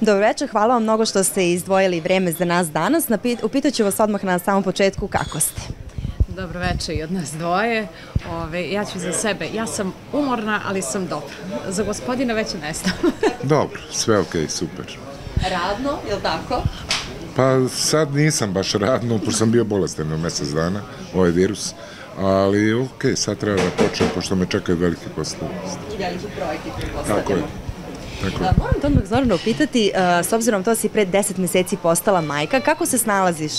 Dobro večer, hvala vam mnogo što ste izdvojili vreme za nas danas. Upitat ću vas odmah na samom početku kako ste. Dobro večer i od nas dvoje. Ja ću za sebe. Ja sam umorna, ali sam dobra. Za gospodina već ne znam. Dobro, sve okej, super. Radno, je li tako? Pa sad nisam baš radno, pošto sam bio bolestan na mjesec dana, ovaj virus. Ali okej, sad treba da počnem, pošto me čekaju veliki poslovi. I veliki projekti, Tako je. Moram te odmah Zorana upitati, s obzirom to si pre 10 meseci postala majka, kako se snalaziš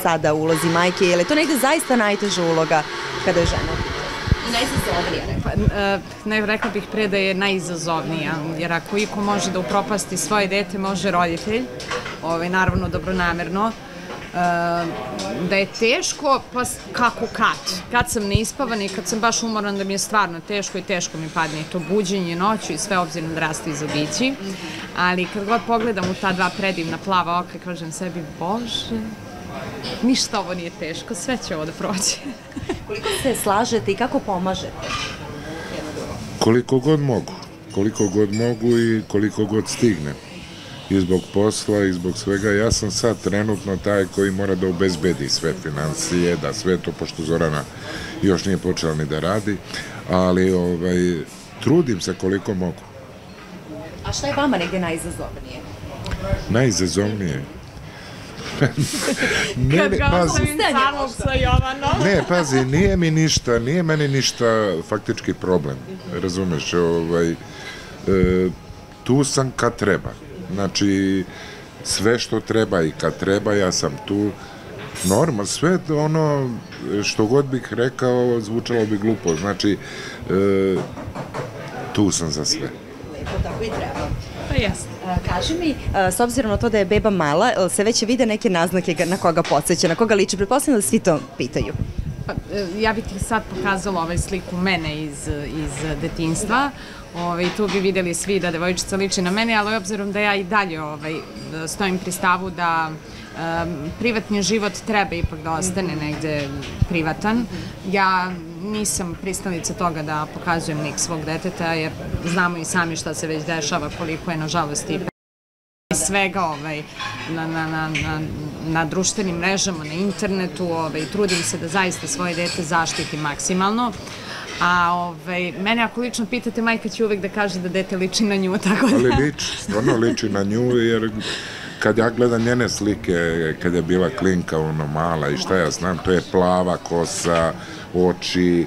sada u ulozi majke? Je li to negde zaista najteža uloga kada je žena? I najizazovnija, ne, rekla bih pre da je najizazovnija, jer ako iko može da upropasti svoje dete, može roditelj, naravno dobronamerno. Da je teško, pa kako kad sam neispavan i kad sam baš umoran da mi je stvarno teško i teško mi padne i to buđenje noću i sve obzirom da rastu iz obići, ali kad god pogledam u ta dva predivna plava oka, kažem sebi, Bože, ništa ovo nije teško, sve će ovo da prođe. Koliko se slažete i kako pomažete? Koliko god mogu i koliko god stigne. I zbog posla i zbog svega. Ja sam sad trenutno taj koji mora da obezbedi sve financije, da sve to, pošto Zorana još nije počela ni da radi, ali trudim se koliko mogu. A šta je vama negde najizazovnije? Najizazovnije? Kad ga ostavim samog sa Jovanom. Ne, pazi, nije meni ništa faktički problem, razumeš, tu sam kad treba. Znači, sve što treba i kad treba, ja sam tu. Normal, sve ono što god bih rekao, zvučalo bi glupo. Znači, tu sam za sve. Lepo, tako i treba. Pa jeste. Kaži mi, s obzirom na to da je beba mala, se već vide neke naznake na koga podsjeća, na koga liči? Pretpostavljam da svi to pitaju. Ja bih ti sad pokazala sliku mene iz detinjstva. Tu bi videli svi da devojčica liči na mene, ali obzirom da ja i dalje stojim pri stavu da privatni život treba ipak da ostane negde privatan. Ja nisam pristalica toga da pokazujem lik svog deteta, jer znamo i sami šta se već dešava, koliko je nažalost i svega na društvenim mrežama, na internetu. Trudim se da zaista svoje dete zaštitim maksimalno. A mene ako lično pitate, majka će uvek da kaže da dete liči na nju, tako da... Ali liči, stvarno liči na nju, jer kad ja gledam njene slike, kad je bila klinka, mala i šta ja znam, to je plava kosa, oči,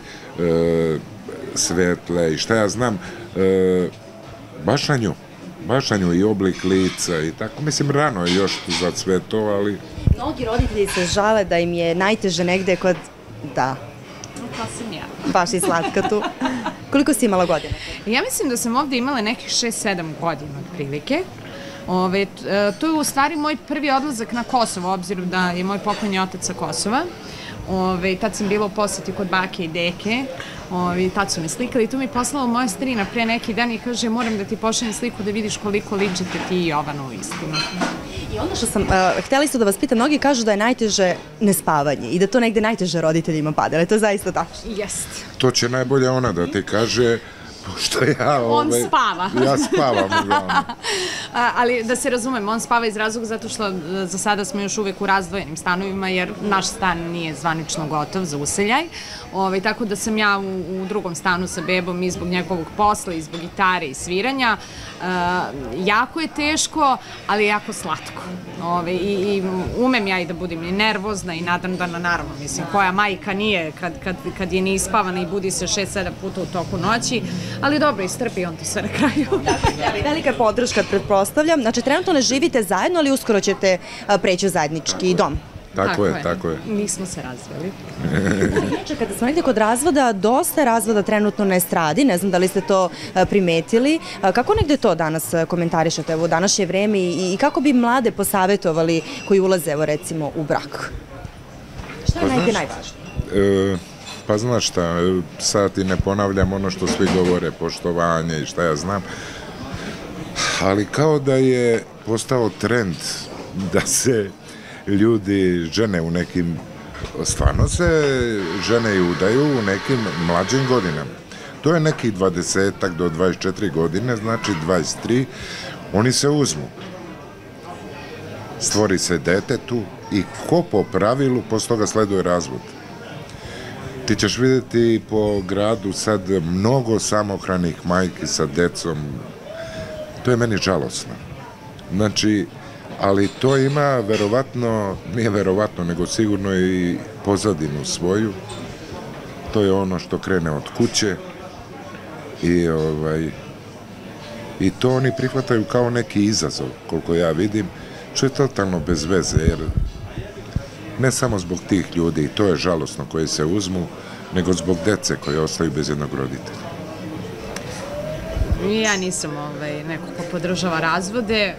svetle i šta ja znam, baš na nju i oblik lica i tako, mislim, rano je još za sve to, ali... Mnogi roditelji se žale da im je najteže negde kod... Da. To sam ja. Baš i slatka tu. Koliko si imala godina? Ja mislim da sam ovde imala nekih 6-7 godina otprilike. To je u stvari moj prvi odlazak na Kosovo, obzirom da je moj pokojni otac sa Kosova. Tad sam bila u poseti kod bake i deke, tad su me slikali i tu mi je poslala moja strina pre neki dan i kaže, moram da ti pošaljem sliku da vidiš koliko ličite ti i Jovanu u istinu. I ono što sam htjela isto da vas pitam, mnogi kažu da je najteže nespavanje i da to negde najteže roditeljima pada, ali to je zaista tačno. Jest. To će najbolje ona da ti kaže, pošto ja... On spava. Ja spavam, uglavnom. Ali da se razumem, on spava iz razloga zato što za sada smo još uvek u razdvojenim stanovima, jer naš stan nije zvanično gotov za useljaj. Tako da sam ja u drugom stanu sa bebom i zbog njegovog posla, i zbog gitare i sviranja. Jako je teško, ali jako slatko. I umem ja i da budem i nervozna i nadrndana, naravno, mislim, koja majka nije kad je neispavana i budi se 6-7 puta u toku noći, ali dobro, istrpi on to sve na kraju. Velika podrška, pretpostavljam. Znači, trenutno ne živite zajedno, ali uskoro ćete preći u zajednički dom. Tako je. Nismo se razveli. Inače, kada smo negde kod razvoda, dosta je razvoda trenutno na estradi, ne znam da li ste to primetili. Kako negde to danas komentarišete u današnje vreme i kako bi mlade posavetovali koji ulaze, evo recimo, u brak? Šta je negde najvažnije? Pa znaš šta, sad ti ne ponavljam ono što svi govore, poštovanje i šta ja znam, ali kao da je postao trend da se ljudi žene u nekim, stvarno se žene i udaju u nekim mlađim godinama. To je nekih 20 do 24 godine, znači 23, oni se uzmu. stvori se detetu i ko po pravilu posle toga sleduje razvod. Ti ćeš vidjeti po gradu sad mnogo samohranih majki sa decom. To je meni žalosno. Znači, ali to ima verovatno, nije verovatno, nego sigurno i pozadinu svoju. To je ono što krene od kuće i to oni prihvataju kao neki izazov, koliko ja vidim, što je totalno bez veze, jer ne samo zbog tih ljudi, i to je žalosno, koji se uzmu, nego zbog dece koje ostaju bez jednog roditelja. Ja nisam neko ko podržava razvode,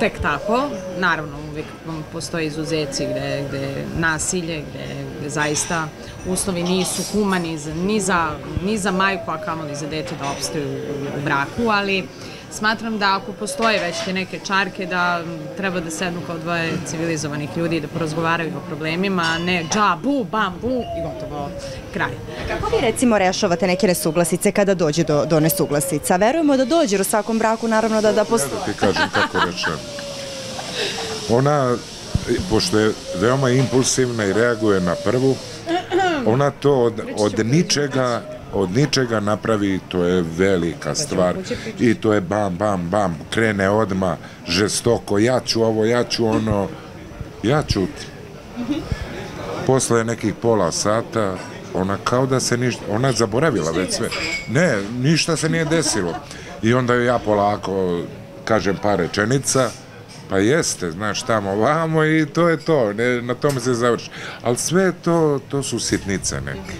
tek tako. Naravno, uvijek postoje izuzeci gde je nasilje, gde zaista uslovi nisu humani ni za majku, a kamoli za dete da opstaju u braku, ali smatram da ako postoje već te neke čarke, da treba da sednu kao dvoje civilizovanih ljudi i da porazgovaraju o problemima, a ne dža, bu, bam, bu i gotovo, kraj. Kako vi recimo rešavate neke nesuglasice kada dođe do nesuglasica? Verujemo da dođe, jer u svakom braku naravno da postoje. Ja da ti kažem kako rešavam. Ona, pošto je veoma impulsivna i reaguje na prvu, ona to od ničega napravi, to je velika stvar i to je bam, bam, bam, krene odmah žestoko, ja ću ovo, ja ću ono, ja ćutim. Posle nekih pola sata, ona kao da se ništa, ona je zaboravila već sve. Ne, ništa se nije desilo. I onda ja polako kažem par rečenica, pa jeste, znaš, tamo vamo i to je to, na tome se završi. Ali sve to su sitnice neke.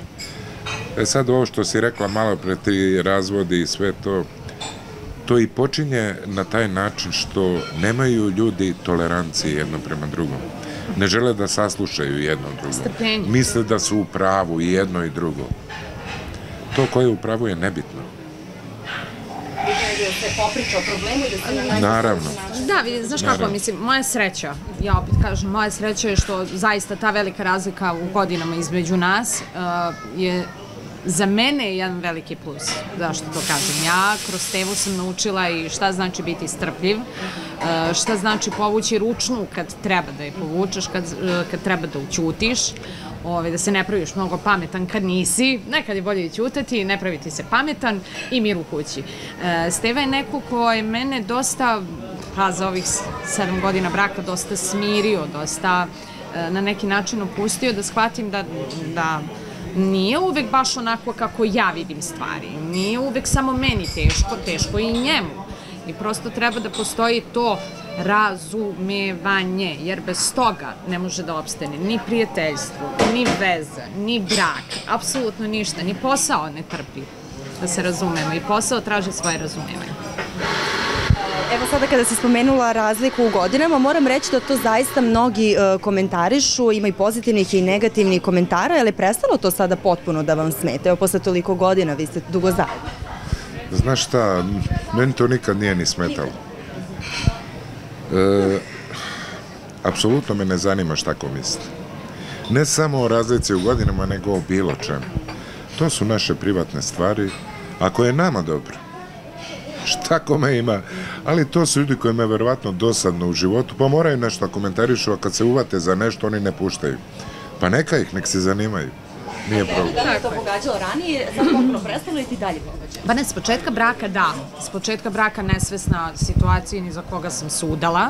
Sad ovo što si rekla malo pre, ti razvodi i sve to i počinje na taj način što nemaju ljudi tolerancije jedno prema drugom. Ne žele da saslušaju jedno drugo. Misle da su u pravu i jedno i drugo. To koje je u pravu je nebitno. Da se popriča o problemu i da se... Naravno. Da, vidi, znaš kako, mislim, moja sreća, ja opet kažem, moja sreća je što zaista ta velika razlika u godinama između nas je za mene jedan veliki plus. Zašto to kažem? Ja kroz temu sam naučila i šta znači biti strpljiv, šta znači povući ručnu kad treba da je povučeš, kad treba da ućutiš, da se ne praviš mnogo pametan kad nisi, nekad je bolje i ćutati, ne praviti se pametan i mir u kući. Steva je neko ko je mene dosta, za ovih 7 godina braka, dosta smirio, dosta na neki način opustio da shvatim da nije uvek baš onako kako ja vidim stvari. Nije uvek samo meni teško i njemu. I prosto treba da postoji to razumevanje, jer bez toga ne može da opstane ni prijateljstvo, ni veza, ni brak, apsolutno ništa, ni posao ne trpi, da se razumemo. I posao traži svoje razumevanje. Evo sada kada si spomenula razliku u godinama, moram reći da to zaista mnogi komentarišu, ima i pozitivnih i negativnih komentara, je li prestalo to sada potpuno da vam smete? Evo, posle toliko godina, vi ste dugo zajedno. Znaš šta, meni to nikad nije ni smetalo. Apsolutno me ne zanima šta ko misli. Ne samo o razlici u godinama, nego o bilo čemu. To su naše privatne stvari. Ako je nama dobro, šta kome ima, ali to su ljudi kojima je verovatno dosadno u životu, pa moraju nešto komentarišu, a kad se uvate za nešto, oni ne puštaju. Pa neka ih, nek se zanimaju. Nije problem. Da li je to pogađalo ranije, sad potpuno prestalo i ti dalje pogađa? Pa ne, s početka braka da. S početka braka nesvesna situacija ni za koga sam sudala,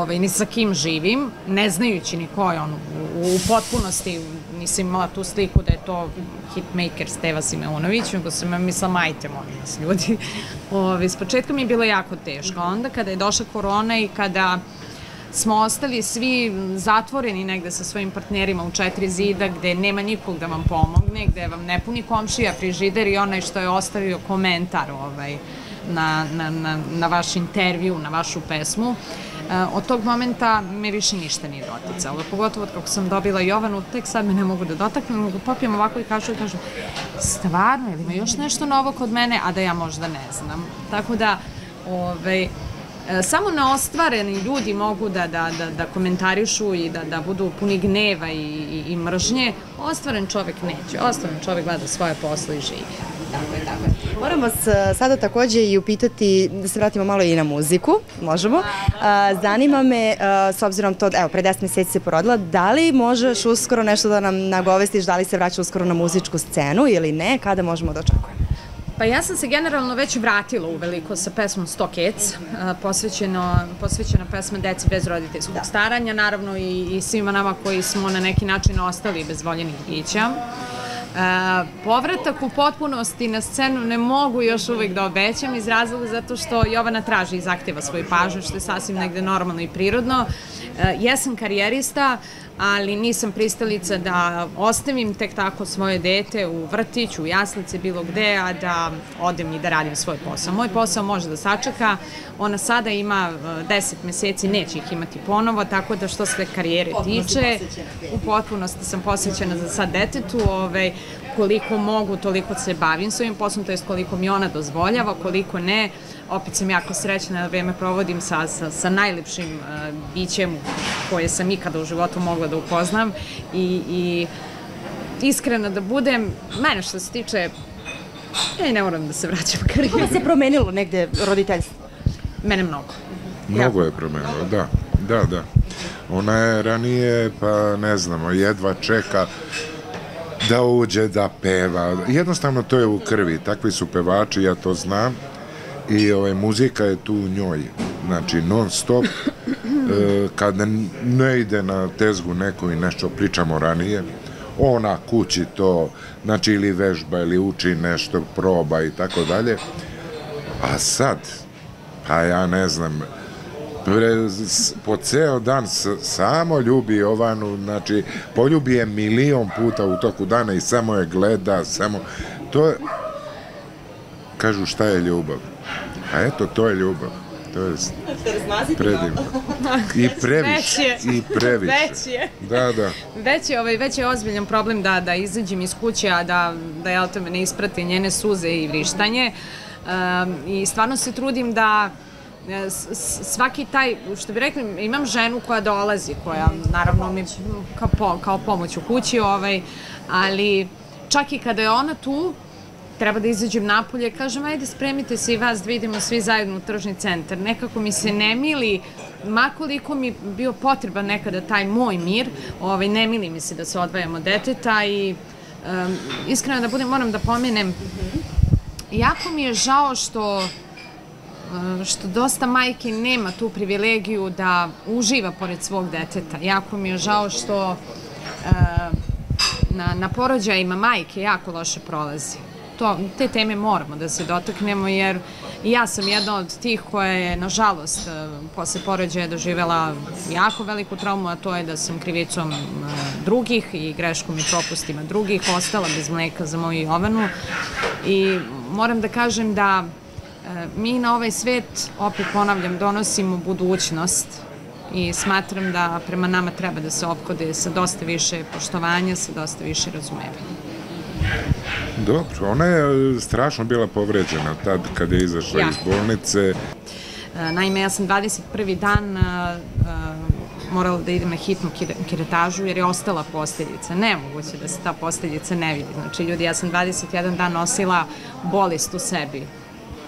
ni sa kim živim, ne znajući ni ko je on u potpunosti. Nisam imala tu sliku da je to hitmaker Steva Simeunović, nego sam mislila, majte, molim vas, ljudi. S početka mi je bilo jako teško. Onda kada je došla korona i kada smo ostali svi zatvoreni negde sa svojim partnerima u 4 zida, gde nema nikog da vam pomogne, gde vam ne puni komšija, frižider i onaj što je ostavio komentar na vaš intervju, na vašu pesmu. Od tog momenta me više ništa nije doticalo. Pogotovo od kako sam dobila Jovanu, tek sad me ne mogu da dotaknem, mogu popijem ovako i kažu, stvarno, ili ima još nešto novo kod mene, a da ja možda ne znam. Tako da, samo neostvareni ljudi mogu da komentarišu i da budu puni gneva i mržnje. Ostvaren čovek neće. Ostvaren čovek gleda svoje posle i živi. Moram vas sada takođe i upitati, da se vratimo malo i na muziku, možemo. Zanima me, s obzirom to, evo, pre 10 meseci se porodila, da li možeš uskoro nešto da nam nagovestiš, da li se vraća uskoro na muzičku scenu ili ne, kada možemo da očekujemo? Pa ja sam se generalno već vratila uveliko sa pesmom Sto kec, posvećena pesma deci bez roditeljskog staranja, naravno i svima nama koji smo na neki način ostali bez voljenih bića. Povratak u potpunosti na scenu ne mogu još uvek da obećam iz razloga zato što Jovana traži i zahteva svoju pažnju, što je sasvim negde normalno i prirodno. Jesam karijerista, ali nisam pristalica da ostavim tek tako svoje dete u vrtiću, u jaslice, bilo gde, a da odem i da radim svoj posao. Moj posao može da sačeka, ona sada ima 10 meseci, neće ih imati ponovo, tako da što se karijere tiče, u potpunosti sam posvećena za sad detetu, koliko mogu, toliko se bavim svojim poslom, to je koliko mi ona dozvoljava, koliko ne. Opet sam jako srećna da vreme provodim sa najlepšim bićem koje sam ikada u životu mogla da upoznam i iskreno da budem, mene što se tiče, ja i ne moram da se vraćam u karijeru. Kako se promenilo negde roditeljstvo? Mene mnogo. Mnogo je promenilo, da. Ona je ranije, pa ne znamo, jedva čeka da uđe, da peva. Jednostavno to je u krvi, takvi su pevači, ja to znam. I muzika je tu u njoj, znači non stop, kada ne ide na tezgu neko i nešto pričamo ranije, ona kući to, znači ili vežba ili uči nešto, proba i tako dalje, a sad, pa ja ne znam, po ceo dan samo ljubi Jovanu, znači poljubi je 1.000.000 puta u toku dana i samo je gleda, samo, to je, kažu šta je ljubav? A eto, to je ljubav. To je predivno. I previše. Već je. Da. Već je ozbiljan problem da izađem iz kuće, a da ja o tome ne ispratim njene suze i vrištanje. I stvarno se trudim da svaki taj, što bi rekli, imam ženu koja dolazi, koja naravno mi kao pomoć u kući, ali čak i kada je ona tu, treba da izađem napolje, kažem, ajde spremite se i vas da vidimo svi zajedno u tržni centar. Nekako mi se ne mili, makoliko mi bio potreban nekada taj moj mir, ne mili mi se da se odvajam od deteta i iskreno da budem, moram da pomenem, jako mi je žao što dosta majke nema tu privilegiju da uživa pored svog deteta. Jako mi je žao što na porođajima majke jako loše prolazi. Te teme moramo da se dotaknemo, jer i ja sam jedna od tih koja je, nažalost, posle porođaja doživela jako veliku traumu, a to je da sam krivicom drugih i greškom i propustima drugih ostala bez mleka za moju Jovanu. I moram da kažem da mi na ovaj svet, opet ponavljam, donosimo budućnost i smatram da prema nama treba da se ophode sa dosta više poštovanja, sa dosta više razumevanja. Dobro, ona je strašno bila povređena tad kada je izašla iz bolnice. Naime, ja sam 21. dan morala da idem na hitnu kiretažu jer je ostala posteljica. Nemoguće da se ta posteljica ne vidi. Znači, ljudi, ja sam 21 dan nosila bolest u sebi.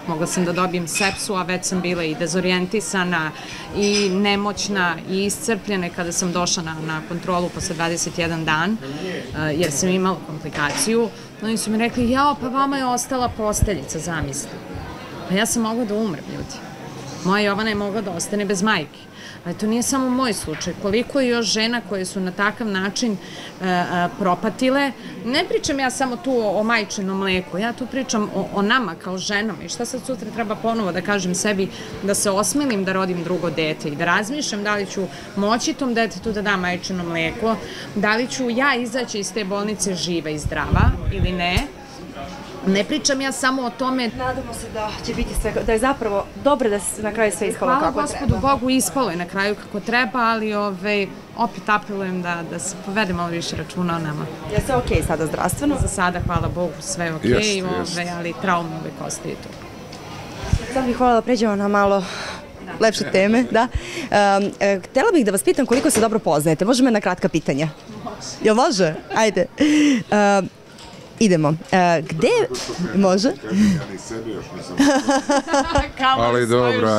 Mogla sam da dobijem sepsu, a već sam bila i dezorijentisana i nemoćna i iscrpljena kada sam došla na kontrolu posle 21 dan, jer sam imala komplikaciju. Oni su mi rekli, jao, pa vama je ostala posteljica, zamisli. Pa ja sam mogla da umrem, ljudi. Moja Jovana je mogla da ostane bez majke. Ali to nije samo moj slučaj. Koliko je još žena koje su na takav način propatile. Ne pričam ja samo tu o majčinom mleku, ja tu pričam o nama kao ženama i šta sad sutra treba ponovo da kažem sebi, da se osmilim da rodim drugo dete i da razmišljam da li ću moći tom detetu da dam majčino mleko, da li ću ja izaći iz te bolnice živa i zdrava ili ne. Ne pričam ja samo o tome. Nadamo se da će biti sve, da je zapravo dobro da se na kraju sve ispalo kako treba. Hvala Gospodu Bogu, ispalo je na kraju kako treba, ali opet apelujem da se povede malo više računa o nama. Je sve okej sada zdravstveno? Za sada, hvala Bogu, sve je okej, ali trauma uvek ostaje tu. Sad bih hvala da pređemo na malo lepše teme, da. Htela bih da vas pitam koliko se dobro poznajete. Može me na kratka pitanja? Jel može? Ajde. Idemo. Gde može? Ja ni sebi još nisam. Ali dobro,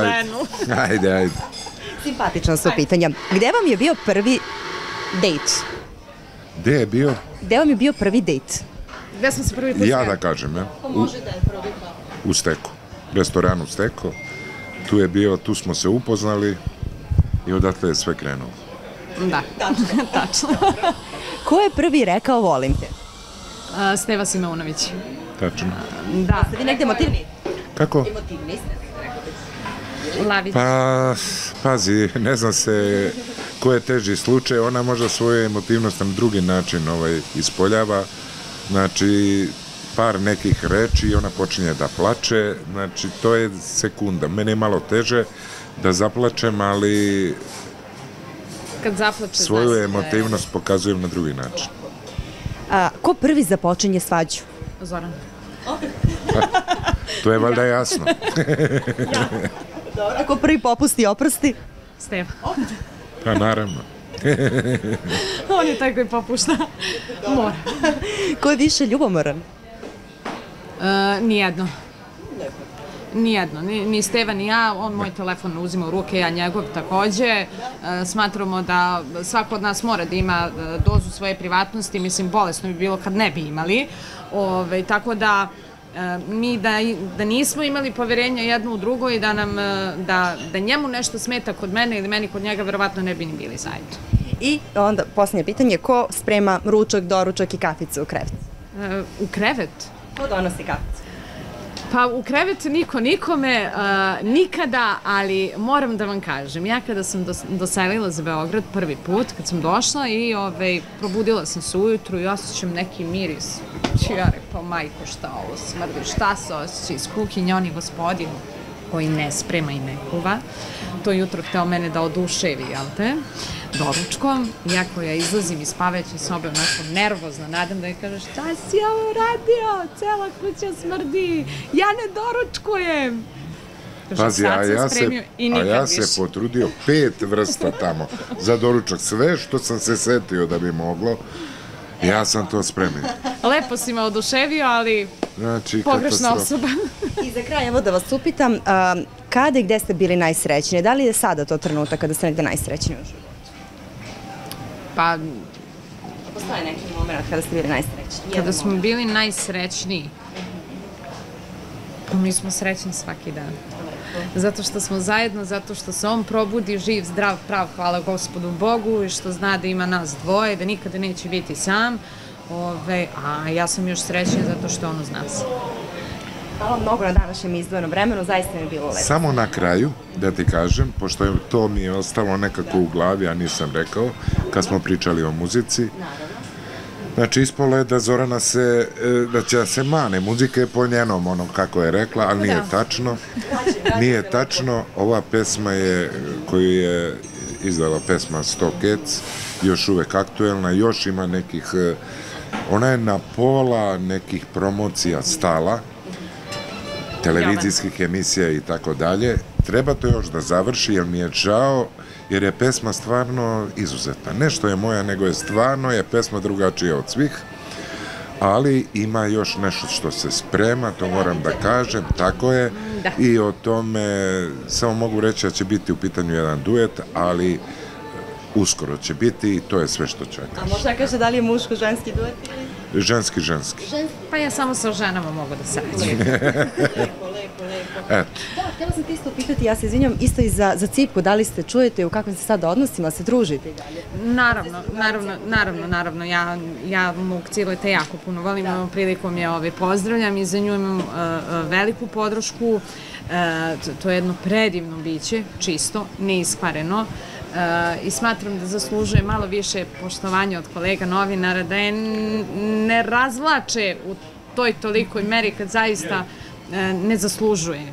ajde. Simpatična su pitanja. Gde vam je bio prvi dejt? Gde je bio? Gde vam je bio prvi dejt? Gde smo se prvi put Ja da kažem, ja. Može da je prvi U Steko. Restoranu Steko. Tu smo se upoznali i odatle je sve krenulo. Da, tačno. Ko je prvi rekao volim te? Steva Simeunović. Tačno. Da. Ste vi negde emotivni? Kako? Emotivni ste. Lavić. Pa, pazi, ne znam se ko je teži slučaj, ona možda svoju emotivnost na drugi način ispoljava, znači par nekih reči i ona počinje da plače, znači to je sekunda. Mene je malo teže da zaplačem, ali Kad zaplače, svoju emotivnost pokazujem na drugi način. Ko prvi započinje svađu? Zoran. To je valjda jasno. Dobro. Ko prvi popusti oprosti? Steva. Pa naravno. On je taj koji popušta. Mora. Ko je više ljubomoran? Nijedno. Nijedno, ni Steva ni ja, on moj telefon uzima u ruke, ja njegov takođe. Smatramo da svako od nas mora da ima dozu svoje privatnosti, mislim, bolesno bi bilo kad ne bi imali. Tako da mi da nismo imali poverenja jedno u drugo i da njemu nešto smeta kod mene ili meni kod njega, verovatno ne bi ni bili zajedno. I onda posljednje pitanje, ko sprema ručak, doručak i kaficu u krevet? U krevet? Ko donosi kaficu? Pa u krevet niko nikome, nikada, ali moram da vam kažem, ja kada sam doselila za Beograd prvi put, kad sam došla i probudila sam se ujutru i osjećam neki miris. Ja rekao, majko, šta ovo smrdi, šta se osjeća iz kuhinje, on je gospodin koji ne sprema i ne kuva. To jutro hteo mene da oduševi, jel te, doručkom. Iako ja izlazim iz spavajuće sobe onako nervozno, nadam da je kaže, šta si ovo radio? Cela kuća smrdi, ja ne doručkujem. Pazi, a ja se potrudio 5 vrsta tamo za doručak. Sve što sam se setio da bi moglo, ja sam to spremio. Lepo si me oduševio, ali pogrešna osoba. I za kraj, evo da vas upitam, kada i gde ste bili najsrećniji? Da li je sada to trenutak kada ste negde najsrećniji u životu? Pa... Postoje neki moment kada ste bili najsrećniji? Kada smo bili najsrećniji? Pa mi smo srećni svaki dan. Zato što smo zajedno, zato što se on probudi živ, zdrav, prav, hvala Gospodu Bogu i što zna da ima nas dvoje, da nikada neće biti sam. A ja sam još srećnija zato što on uz nas. Hvala mnogo na današnjem izdvojenom vremenu, zaista mi je bilo lepo. Samo na kraju, da ti kažem, pošto to mi je ostalo nekako u glavi, a nisam rekao, kad smo pričali o muzici. Znači, ispolo je da Zorana da će se mane muzike po njenom, ono kako je rekla, ali nije tačno. Nije tačno, ova pesma koju je izdala pesma Sto Cats, još uvek aktuelna, još ima nekih, ona je na pola nekih promocija stala, televizijskih emisija i tako dalje. Treba to još da završi, jer mi je žao, jer je pesma stvarno izuzetna. Ne što je moja, nego je stvarno pesma drugačija od svih, ali ima još nešto što se sprema, to moram da kažem, tako je, i o tome samo mogu reći da će biti u pitanju jedan duet, ali uskoro će biti i to je sve što ću ja kažem. A možda kaže da li je muško-ženski duet? Ženski. Pa ja samo sa ženama mogu da srećem. Lepo. Da, htjela sam te isto pitati, ja se izvinjam, isto i za Cipku, da li ste čujete u kakvim se sada odnosima, se družite i dalje? Naravno, ja mog Cileta jako puno volim, imam prilikom je pozdravljam i za nju imam veliku podršku, to je jedno predivno biće, čisto, neiskvareno, i smatram da zaslužuje malo više poštovanja od kolega novinara, da je ne razvlače u toj tolikoj meri kad zaista ne zaslužuje.